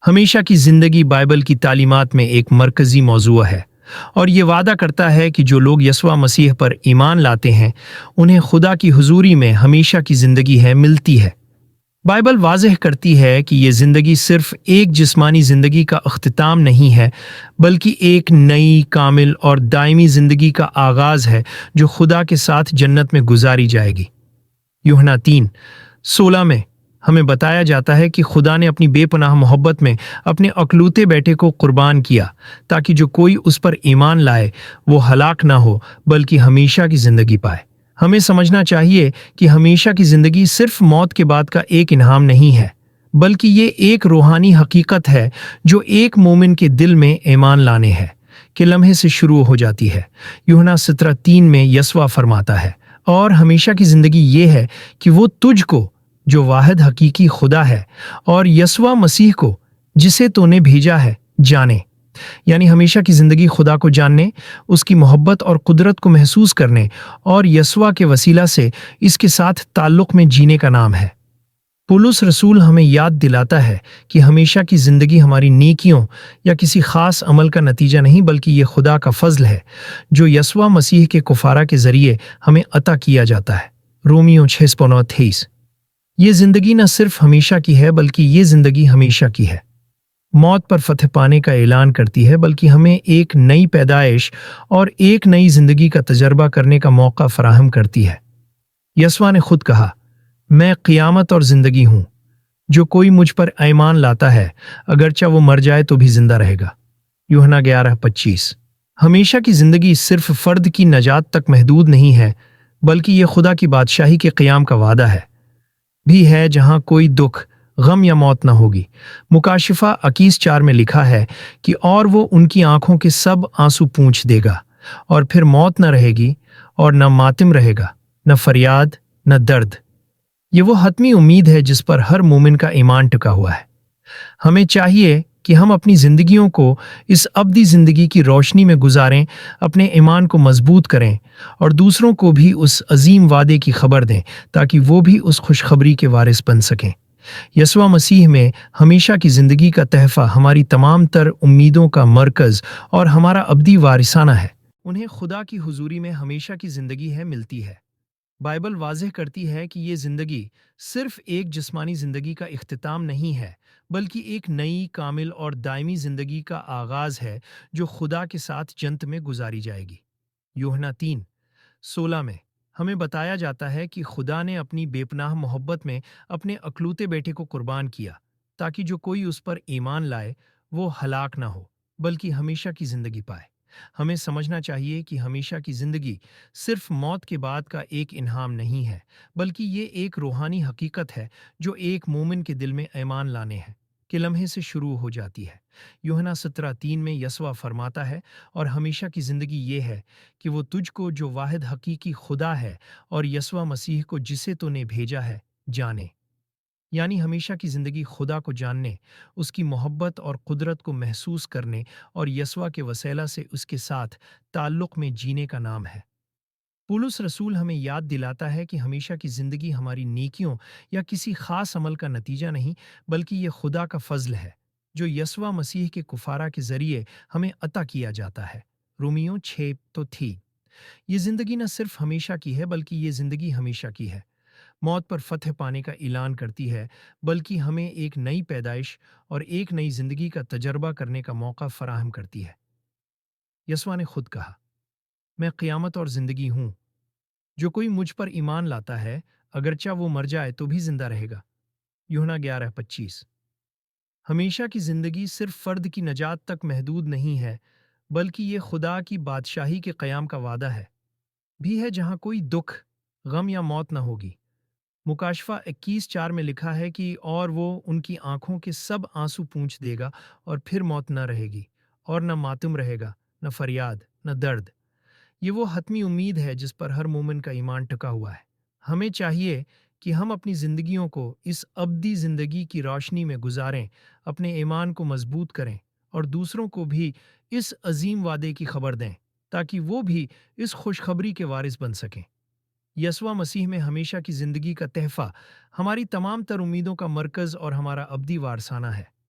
ہمیشہ کی زندگی بائبل کی تعلیمات میں ایک مرکزی موضوع ہے اور یہ وعدہ کرتا ہے کہ جو لوگ یسوع مسیح پر ایمان لاتے ہیں انہیں خدا کی حضوری میں ہمیشہ کی زندگی ملتی ہے۔ بائبل واضح کرتی ہے کہ یہ زندگی صرف ایک جسمانی زندگی کا اختتام نہیں ہے بلکہ ایک نئی، کامل اور دائمی زندگی کا آغاز ہے جو خدا کے ساتھ جنت میں گزاری جائے گی۔ یوحنا 3:16 میں ہمیں بتایا جاتا ہے کہ خدا نے اپنی بے پناہ محبت میں اپنے اکلوتے بیٹے کو قربان کیا تاکہ جو کوئی اس پر ایمان لائے وہ ہلاک نہ ہو بلکہ ہمیشہ کی زندگی پائے۔ ہمیں سمجھنا چاہیے کہ ہمیشہ کی زندگی صرف موت کے بعد کا ایک انعام نہیں ہے بلکہ یہ ایک روحانی حقیقت ہے جو ایک مومن کے دل میں ایمان لانے ہے کہ لمحے سے شروع ہو جاتی ہے۔ یوحنا 17:3 میں یسوع فرماتا ہے، اور ہمیشہ کی زندگی یہ ہے کہ وہ تجھ کو جو واحد حقیقی خدا ہے اور یسوع مسیح کو جسے تو نے بھیجا ہے جانے۔ یعنی ہمیشہ کی زندگی خدا کو جاننے، اس کی محبت اور قدرت کو محسوس کرنے اور یسوع کے وسیلہ سے اس کے ساتھ تعلق میں جینے کا نام ہے۔ پولس رسول ہمیں یاد دلاتا ہے کہ ہمیشہ کی زندگی ہماری نیکیوں یا کسی خاص عمل کا نتیجہ نہیں بلکہ یہ خدا کا فضل ہے جو یسوع مسیح کے کفارہ کے ذریعے ہمیں عطا کیا جاتا ہے۔ رومیو 6:23۔ یہ زندگی نہ صرف ہمیشہ کی ہے بلکہ یہ زندگی ہمیشہ کی ہے۔ موت پر فتح پانے کا اعلان کرتی ہے بلکہ ہمیں ایک نئی پیدائش اور ایک نئی زندگی کا تجربہ کرنے کا موقع فراہم کرتی ہے۔ یسوع نے خود کہا، میں قیامت اور زندگی ہوں، جو کوئی مجھ پر ایمان لاتا ہے اگرچہ وہ مر جائے تو بھی زندہ رہے گا۔ یوحنا 11:25۔ ہمیشہ کی زندگی صرف فرد کی نجات تک محدود نہیں ہے بلکہ یہ خدا کی بادشاہی کے قیام کا وعدہ بھی ہے جہاں کوئی دکھ، غم یا موت نہ ہوگی۔ مکاشفہ 21:4 میں لکھا ہے کہ اور وہ ان کی آنکھوں کے سب آنسو پونچھ دے گا، اور پھر موت نہ رہے گی اور نہ ماتم رہے گا، نہ فریاد، نہ درد۔ یہ وہ حتمی امید ہے جس پر ہر مومن کا ایمان ٹکا ہوا ہے۔ ہمیں چاہیے کہ ہم اپنی زندگیوں کو اس ابدی زندگی کی روشنی میں گزاریں، اپنے ایمان کو مضبوط کریں اور دوسروں کو بھی اس عظیم وعدے کی خبر دیں تاکہ وہ بھی اس خوشخبری کے وارث بن سکیں۔ یسوع مسیح میں ہمیشہ کی زندگی کا تحفہ ہماری تمام تر امیدوں کا مرکز اور ہمارا ابدی وارثانہ ہے۔ انہیں خدا کی حضوری میں ہمیشہ کی زندگی ملتی ہے۔ بائبل واضح کرتی ہے کہ یہ زندگی صرف ایک جسمانی زندگی کا اختتام نہیں ہے بلکہ ایک نئی، کامل اور دائمی زندگی کا آغاز ہے جو خدا کے ساتھ جنت میں گزاری جائے گی۔ یوحنا 3:16 میں ہمیں بتایا جاتا ہے کہ خدا نے اپنی بے پناہ محبت میں اپنے اکلوتے بیٹے کو قربان کیا تاکہ جو کوئی اس پر ایمان لائے وہ ہلاک نہ ہو بلکہ ہمیشہ کی زندگی پائے۔ ہمیں سمجھنا چاہیے کہ ہمیشہ کی زندگی صرف موت کے بعد کا ایک انعام نہیں ہے بلکہ یہ ایک روحانی حقیقت ہے جو ایک مومن کے دل میں ایمان لانے ہے کہ لمحے سے شروع ہو جاتی ہے۔ یوحنا 17:3 میں یسوع فرماتا ہے، اور ہمیشہ کی زندگی یہ ہے کہ وہ تجھ کو جو واحد حقیقی خدا ہے اور یسوع مسیح کو جسے تو نے بھیجا ہے جانے۔ یعنی ہمیشہ کی زندگی خدا کو جاننے، اس کی محبت اور قدرت کو محسوس کرنے اور یسوع کے وسیلہ سے اس کے ساتھ تعلق میں جینے کا نام ہے۔ پولس رسول ہمیں یاد دلاتا ہے کہ ہمیشہ کی زندگی ہماری نیکیوں یا کسی خاص عمل کا نتیجہ نہیں بلکہ یہ خدا کا فضل ہے جو یسوع مسیح کے کفارہ کے ذریعے ہمیں عطا کیا جاتا ہے۔ رومیو 6:3۔ یہ زندگی نہ صرف ہمیشہ کی ہے بلکہ یہ زندگی ہمیشہ کی ہے۔ موت پر فتح پانے کا اعلان کرتی ہے بلکہ ہمیں ایک نئی پیدائش اور ایک نئی زندگی کا تجربہ کرنے کا موقع فراہم کرتی ہے۔ یسوع نے خود کہا، میں قیامت اور زندگی ہوں، جو کوئی مجھ پر ایمان لاتا ہے اگرچہ وہ مر جائے تو بھی زندہ رہے گا۔ یوحنا 11:25۔ ہمیشہ کی زندگی صرف فرد کی نجات تک محدود نہیں ہے بلکہ یہ خدا کی بادشاہی کے قیام کا وعدہ بھی ہے جہاں کوئی دکھ، غم یا موت نہ ہوگی۔ مکاشفہ 21:4 میں لکھا ہے کہ اور وہ ان کی آنکھوں کے سب آنسو پونچھ دے گا، اور پھر موت نہ رہے گی اور نہ ماتم رہے گا، نہ فریاد، نہ درد۔ یہ وہ حتمی امید ہے جس پر ہر مومن کا ایمان ٹکا ہوا ہے۔ ہمیں چاہیے کہ ہم اپنی زندگیوں کو اس ابدی زندگی کی روشنی میں گزاریں، اپنے ایمان کو مضبوط کریں اور دوسروں کو بھی اس عظیم وعدے کی خبر دیں تاکہ وہ بھی اس خوشخبری کے وارث بن سکیں۔ یسوع مسیح میں ہمیشہ کی زندگی کا تحفہ ہماری تمام تر امیدوں کا مرکز اور ہمارا ابدی وارثانہ ہے۔